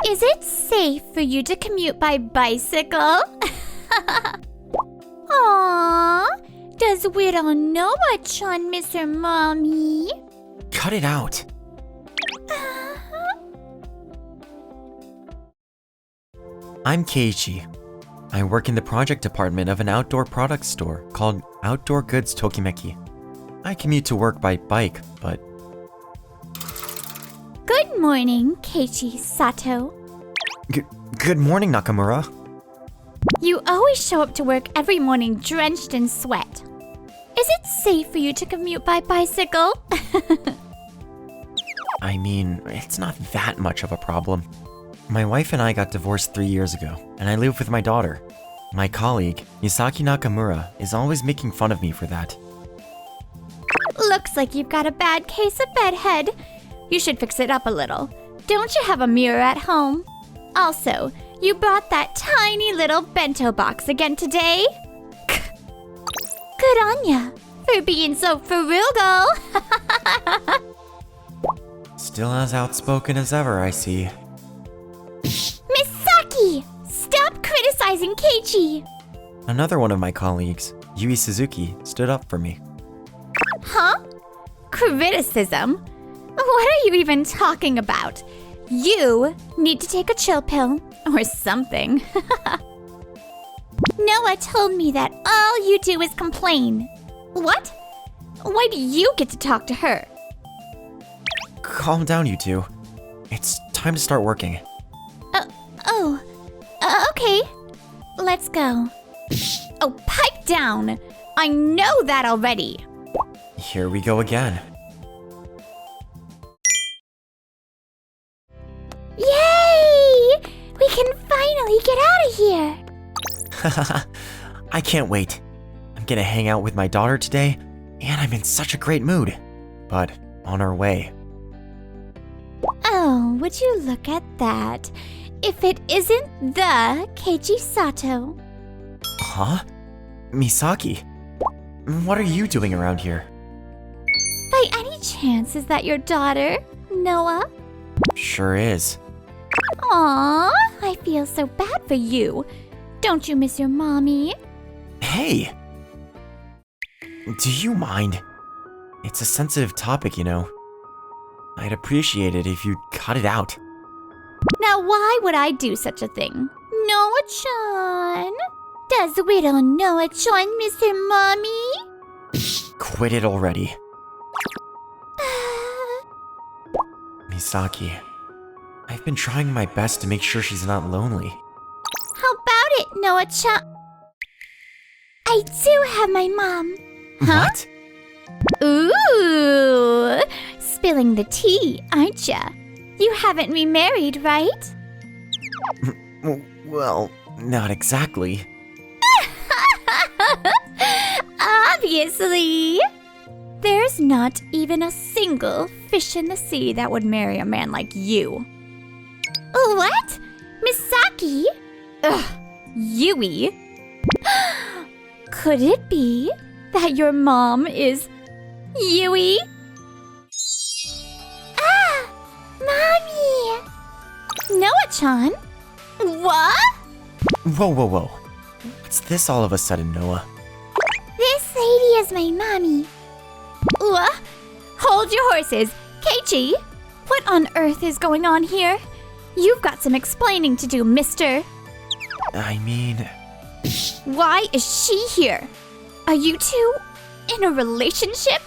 Is it safe for you to commute by bicycle? Aww, does Widow Noah-chan miss her mommy? Cut it out. I'm Keiichi. I work in the project department of an outdoor products store called Outdoor Goods Tokimeki. I commute to work by bike, but... Good morning, Keiichi Sato. Good morning, Nakamura. You always show up to work every morning drenched in sweat. Is it safe for you to commute by bicycle? I mean, it's not that much of a problem. My wife and I got divorced 3 years ago, and I live with my daughter. My colleague, Misaki Nakamura, is always making fun of me for that. Looks like you've got a bad case of bedhead. You should fix it up a little. Don't you have a mirror at home? Also, you brought that tiny little bento box again today? Good on ya for being so frugal. Still as outspoken as ever, I see. Misaki! Stop criticizing Keiichi! Another one of my colleagues, Yui Suzuki, stood up for me. Huh? Criticism? What are you even talking about? You need to take a chill pill or something. Noah told me that all you do is complain. What? Why do you get to talk to her? Calm down, you two. It's time to start working. Okay. Let's go. Oh, pipe down. I know that already. Here we go again. Yay! We can finally get out of here. I can't wait. I'm gonna hang out with my daughter today, and I'm in such a great mood. But on our way. Oh, would you look at that? If it isn't the Keiichi Sato. Huh? Misaki? What are you doing around here? By any chance, is that your daughter, Noah? Sure is. Aww, I feel so bad for you. Don't you miss your mommy? Hey! Do you mind? It's a sensitive topic, you know. I'd appreciate it if you'd cut it out. Now why would I do such a thing? Noah-chan? Does widow Noah-chan miss her mommy? Quit it already. Misaki, I've been trying my best to make sure she's not lonely. How about it, Noah-chan? I do have my mom. Huh? What? Ooh, spilling the tea, aren't ya? You haven't remarried, right? Well, not exactly. Obviously. There's not even a single fish in the sea that would marry a man like you. What? Misaki? Ugh, Yui? Could it be that your mom is Yui? Ah! Mommy! Noah-chan? What? Whoa. What's this all of a sudden, Noah? This lady is my mommy. What? Hold your horses. Keiichi, what on earth is going on here? You've got some explaining to do, mister. I mean... Why is she here? Are you two in a relationship?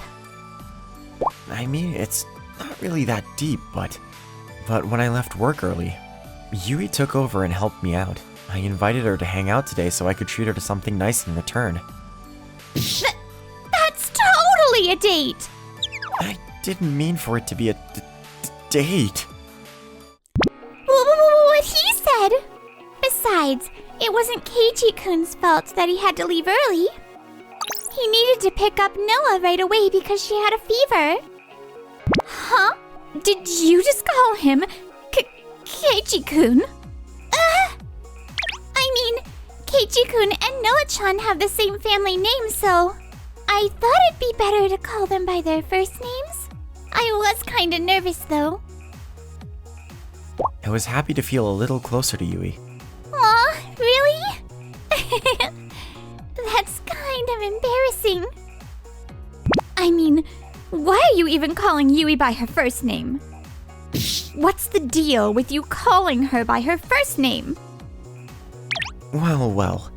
I mean, it's not really that deep, but when I left work early, Yui took over and helped me out. I invited her to hang out today so I could treat her to something nice in return. That's totally a date! I didn't mean for it to be a date. What he said! Besides, it wasn't Keiichi-kun's fault that he had to leave early. He needed to pick up Noah right away because she had a fever. Huh? Did you just call him Keiichi-kun? I mean, Keiichi-kun and Noah-chan have the same family name, so I thought it'd be better to call them by their first names. I was kinda nervous, though. was happy to feel a little closer to Yui. Aw, really? That's kind of embarrassing. I mean, why are you even calling Yui by her first name? What's the deal with you calling her by her first name? Well,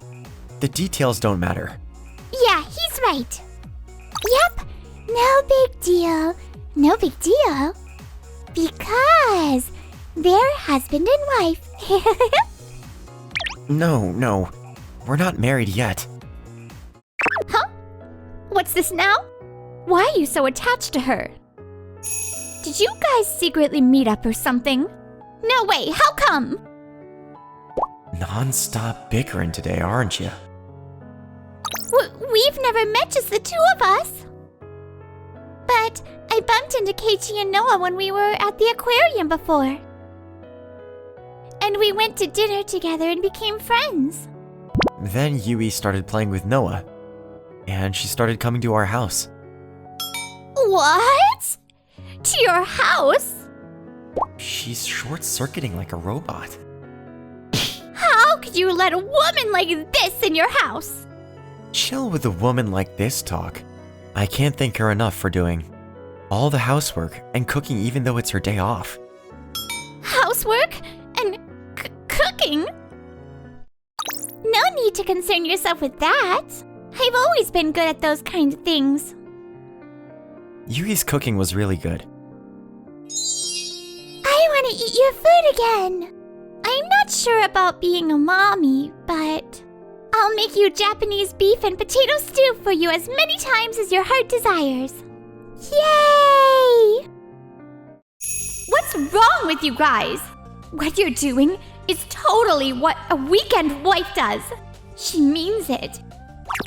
the details don't matter. Yeah, he's right. Yep, no big deal. No big deal. Because they're husband and wife. No, we're not married yet. Huh? What's this now? Why are you so attached to her? Did you guys secretly meet up or something? No way, how come? Non-stop bickering today, aren't you? We've never met, just the two of us. But I bumped into Keiichi and Noah when we were at the aquarium before. And we went to dinner together and became friends. Then Yui started playing with Noah, and she started coming to our house. What? To your house? She's short-circuiting like a robot. How could you let a woman like this in your house? Chill with a woman like this talk. I can't thank her enough for doing all the housework and cooking even though it's her day off. Housework and cooking? No need to concern yourself with that. I've always been good at those kind of things. Yui's cooking was really good. I want to eat your food again. I'm not sure about being a mommy, but I'll make you Japanese beef and potato stew for you as many times as your heart desires. Yay! What's wrong with you guys? What you're doing is totally what a weekend wife does. She means it.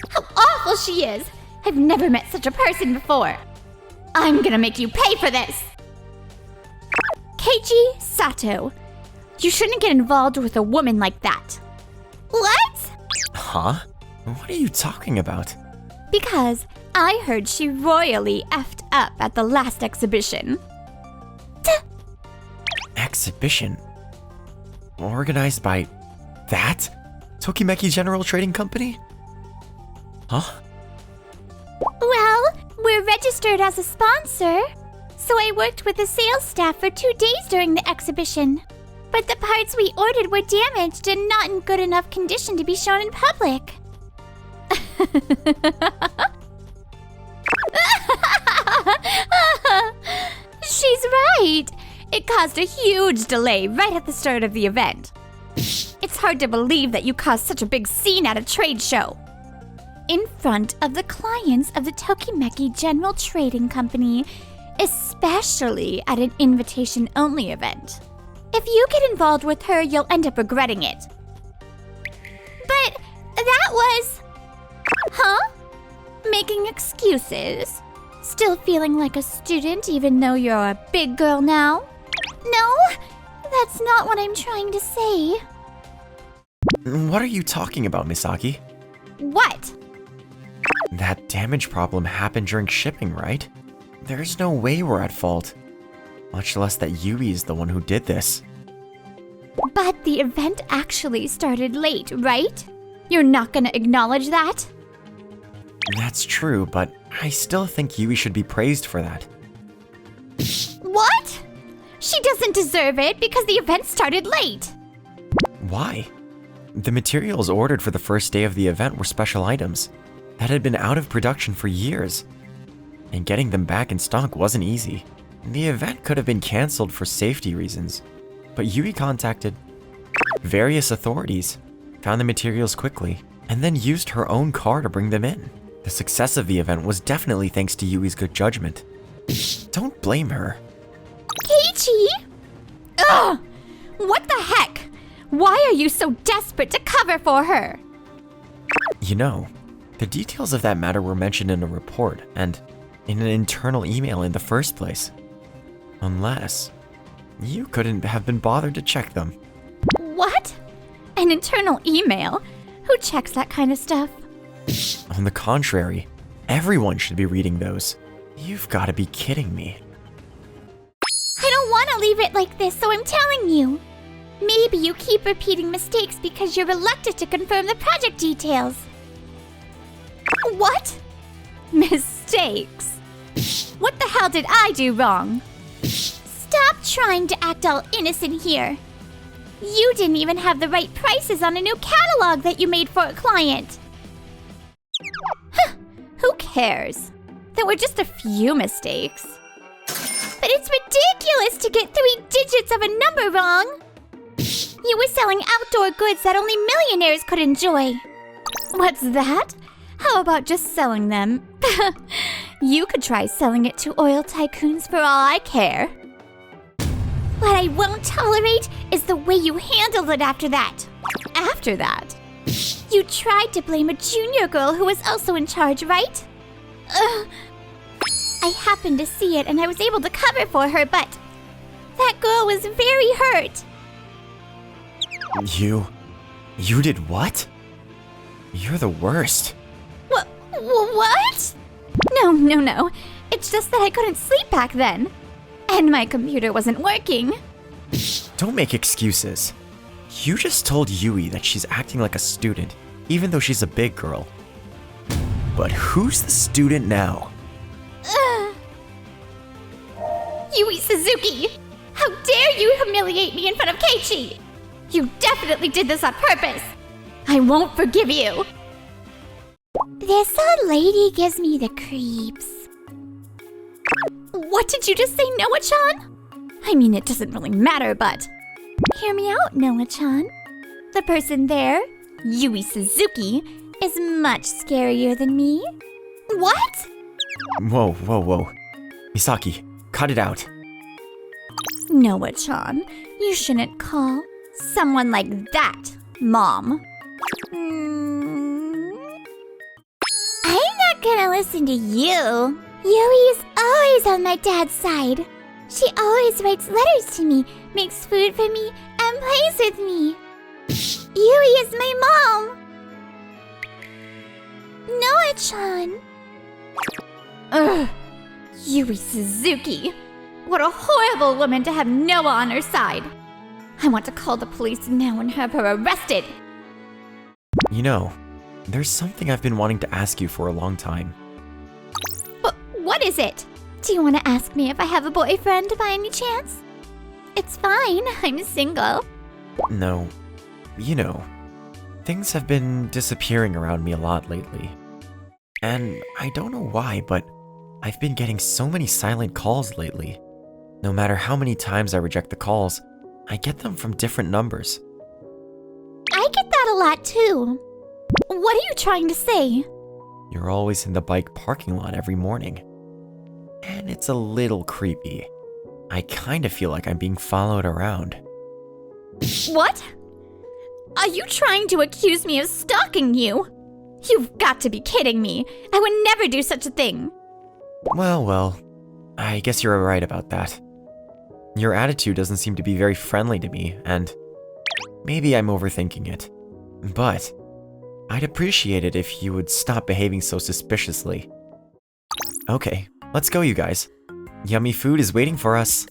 How awful she is! I've never met such a person before. I'm gonna make you pay for this! Keiichi Sato, you shouldn't get involved with a woman like that. What? Huh? What are you talking about? Because I heard she royally effed up at the last exhibition. Exhibition? Organized by that? Tokimeki General Trading Company? Huh? Well, we're registered as a sponsor, so I worked with the sales staff for 2 days during the exhibition. But the parts we ordered were damaged and not in good enough condition to be shown in public. She's right. It caused a huge delay right at the start of the event. It's hard to believe that you caused such a big scene at a trade show. In front of the clients of the Tokimeki General Trading Company, especially at an invitation-only event. If you get involved with her, you'll end up regretting it. But that was... Huh? Making excuses? Still feeling like a student even though you're a big girl now? No, that's not what I'm trying to say. What are you talking about, Misaki? What? That damage problem happened during shipping, right? There's no way we're at fault. Much less that Yui is the one who did this. But the event actually started late, right? You're not gonna acknowledge that? That's true, but I still think Yui should be praised for that. What? She doesn't deserve it because the event started late. Why? The materials ordered for the first day of the event were special items that had been out of production for years, and getting them back in stock wasn't easy. The event could have been cancelled for safety reasons, but Yui contacted various authorities, found the materials quickly, and then used her own car to bring them in. The success of the event was definitely thanks to Yui's good judgment. Don't blame her. Keiichi? Ugh! What the heck? Why are you so desperate to cover for her? You know, the details of that matter were mentioned in a report and in an internal email in the first place. Unless you couldn't have been bothered to check them. What? An internal email? Who checks that kind of stuff? On the contrary, everyone should be reading those. You've got to be kidding me. I don't want to leave it like this, so I'm telling you. Maybe you keep repeating mistakes because you're reluctant to confirm the project details. What? Mistakes? What the hell did I do wrong? Stop trying to act all innocent here. You didn't even have the right prices on a new catalog that you made for a client. Huh, who cares? There were just a few mistakes. But it's ridiculous to get 3 digits of a number wrong. You were selling outdoor goods that only millionaires could enjoy. What's that? How about just selling them? You could try selling it to oil tycoons for all I care. What I won't tolerate is the way you handled it after that. After that? You tried to blame a junior girl who was also in charge, right? I happened to see it and I was able to cover for her, but that girl was very hurt. You did what? You're the worst. What? No. It's just that I couldn't sleep back then. And my computer wasn't working. Don't make excuses. You just told Yui that she's acting like a student, even though she's a big girl. But who's the student now? Yui Suzuki! How dare you humiliate me in front of Keiichi! You definitely did this on purpose! I won't forgive you! This old lady gives me the creeps. What did you just say, Noah-chan? I mean, it doesn't really matter, but... Hear me out, Noah-chan. The person there, Yui Suzuki, is much scarier than me. What? Whoa. Misaki, cut it out. Noah-chan, you shouldn't call someone like that Mom. I'm not gonna listen to you. Yui is always on my dad's side. She always writes letters to me, makes food for me, and plays with me. Yui is my mom. Noah-chan. Ugh. Yui Suzuki. What a horrible woman to have Noah on her side. I want to call the police now and have her arrested. You know, there's something I've been wanting to ask you for a long time. What is it? Do you want to ask me if I have a boyfriend by any chance? It's fine, I'm single. No, you know, things have been disappearing around me a lot lately. And I don't know why, but I've been getting so many silent calls lately. No matter how many times I reject the calls, I get them from different numbers. I get that a lot too. What are you trying to say? You're always in the bike parking lot every morning. And it's a little creepy. I kind of feel like I'm being followed around. What? Are you trying to accuse me of stalking you? You've got to be kidding me. I would never do such a thing. Well, I guess you're right about that. Your attitude doesn't seem to be very friendly to me, and maybe I'm overthinking it. But I'd appreciate it if you would stop behaving so suspiciously. Okay, let's go, you guys. Yummy food is waiting for us.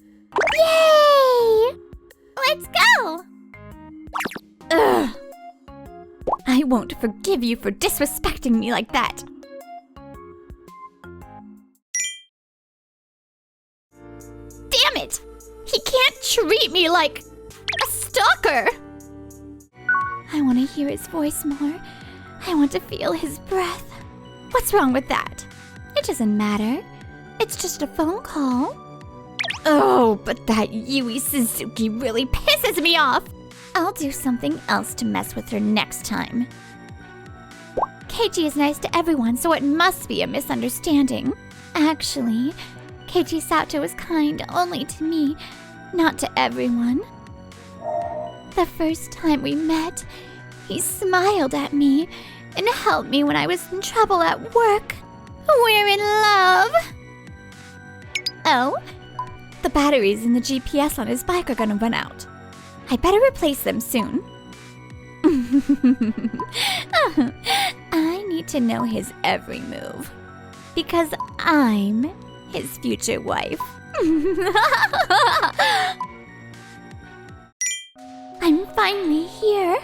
Yay! Let's go! Ugh. I won't forgive you for disrespecting me like that. Damn it! He can't treat me like a stalker! I want to hear his voice more. I want to feel his breath. What's wrong with that? It doesn't matter. It's just a phone call. Oh, but that Yui Suzuki really pisses me off. I'll do something else to mess with her next time. Keiichi is nice to everyone, so it must be a misunderstanding. Actually, Keiichi Sato is kind only to me, not to everyone. The first time we met, he smiled at me and helped me when I was in trouble at work. We're in love! Oh, the batteries in the GPS on his bike are gonna run out. I better replace them soon. I need to know his every move, because I'm his future wife. I'm finally here.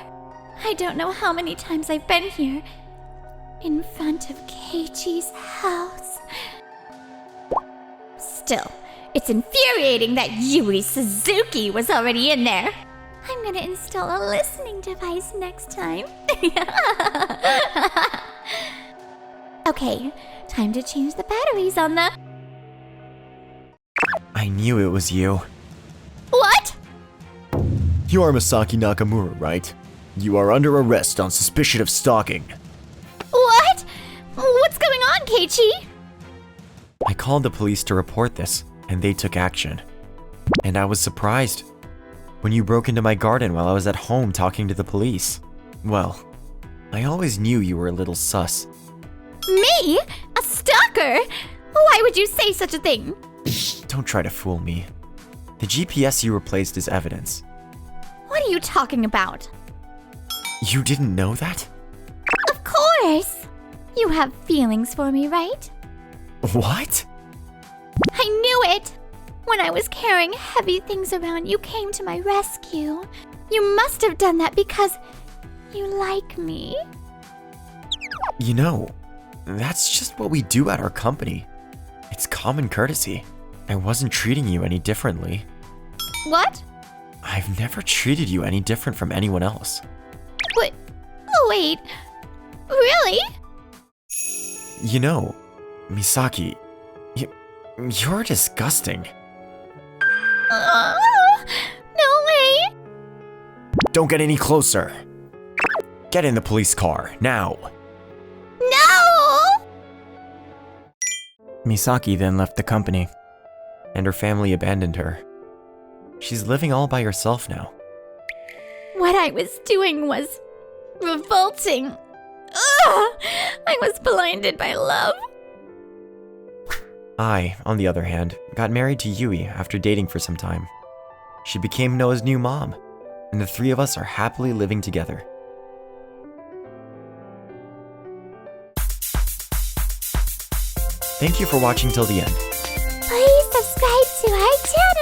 I don't know how many times I've been here. In front of Keiichi's house. Still, it's infuriating that Yui Suzuki was already in there. I'm gonna install a listening device next time. Okay, time to change the batteries on the... I knew it was you. What? You are Misaki Nakamura, right? You are under arrest on suspicion of stalking. What? What's going on, Keiichi? I called the police to report this, and they took action. And I was surprised when you broke into my garden while I was at home talking to the police. Well, I always knew you were a little sus. Me? A stalker? Why would you say such a thing? Don't try to fool me. The GPS you replaced is evidence. What are you talking about? You didn't know that? Of course! You have feelings for me, right? What? I knew it! When I was carrying heavy things around, you came to my rescue. You must have done that because you like me. You know, that's just what we do at our company. It's common courtesy. I wasn't treating you any differently. What? I've never treated you any different from anyone else. What? Oh, wait. Really? You know, Misaki, you're disgusting. No way! Don't get any closer. Get in the police car, now. No! Misaki then left the company, and her family abandoned her. She's living all by herself now. What I was doing was revolting. Ugh! I was blinded by love. I, on the other hand, got married to Yui after dating for some time. She became Noah's new mom, and the three of us are happily living together. Thank you for watching till the end. Please subscribe to our channel.